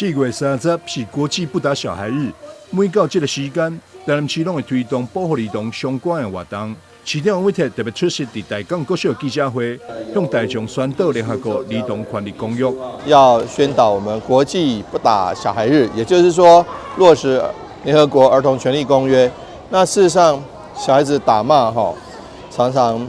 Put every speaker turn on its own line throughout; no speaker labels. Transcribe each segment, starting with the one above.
4月30日是国际不打小孩日，每到这个时间，台南市拢会推动保护儿童相关的活动。市长王伟特特别出席伫台港国小记者会，向大众宣导联合国儿童权利公约，
要宣导我们国际不打小孩日，也就是说落实联合国儿童权利公约。那事实上，小孩子打骂常常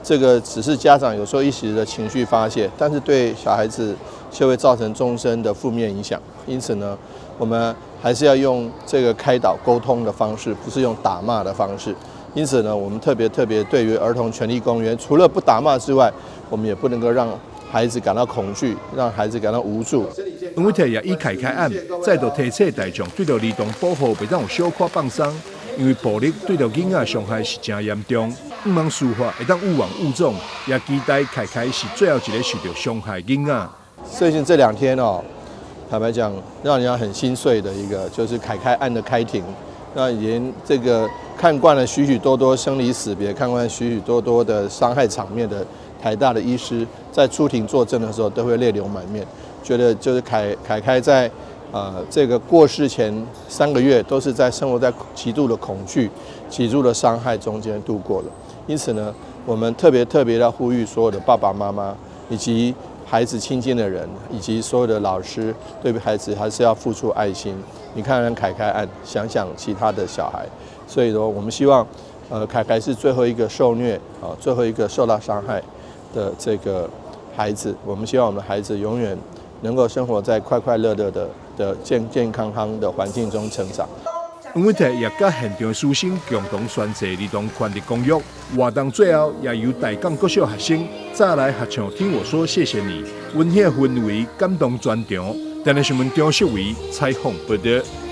这个只是家长有时候一时的情绪发泄，但是对小孩子却会造成终身的负面影响。因此呢，我们还是要用这个开导沟通的方式，不是用打骂的方式。因此呢，我们特别对于儿童权利公约，除了不打骂之外，我们也不能够让孩子感到恐惧，让孩子感到无助。
王伟特也以开案，再度提醒大众对着儿童保护袂当有小可放松，因为暴力对着囡仔伤害是真严重。毋茫司法会当勿往勿重，也期待凯是最后一个受到伤害囡仔。
最近这2天坦白讲，让人家很心碎的一个，就是凯案的开庭。那连这个看惯了许多生离死别，看惯许多的伤害场面的台大的医师，在出庭作证的时候，都会泪流满面，觉得就是凯在这个过世前3个月，都是在生活在极度的恐惧、极度的伤害中间度过了。因此呢，我们特别的呼吁所有的爸爸妈妈以及孩子亲近的人，以及所有的老师，对孩子还是要付出爱心。你看凯案，想想其他的小孩。所以说，我们希望，凯是最后一个受虐最后一个受到伤害的这个孩子。我们希望我们的孩子永远能够生活在快乐的健康的环境中成长。
王伟特也甲现场师生共同宣誓儿童权利公约，活动最后也由台港国小学生再来合唱《听我说谢谢你》，温馨氛围感动全场。台南新闻张秀维采访报道。